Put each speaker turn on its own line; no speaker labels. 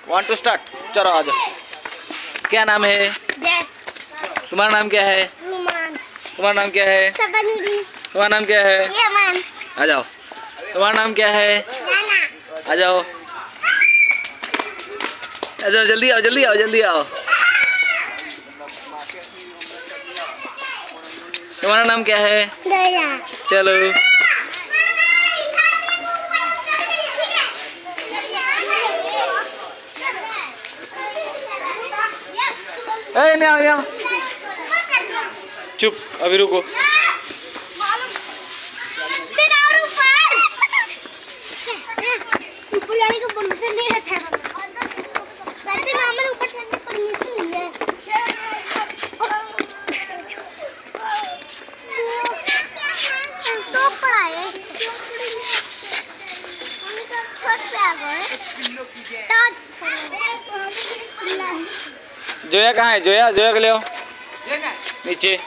1 2 start. चलो आ जाओ। क्या नाम है? तुम्हारा नाम क्या है? तुम्हारा नाम क्या है? तुम्हारा नाम क्या है? आ जाओ। तुम्हारा नाम क्या है? आ जाओ। आ जाओ, जल्दी आओ, जल्दी आओ, जल्दी आओ। तुम्हारा नाम क्या है? चलो। नहीं आओ, नहीं आओ। चुप, अभी रुको।
ऊपर जाने का परमिशन नहीं रहता है। वैसे मामा ने ऊपर चढ़ने का परमिशन नहीं है। तो पड़ा है। हम तो छत पे आ गए।
जोया कहाँ है? जोया, जोया को ले आओ नीचे।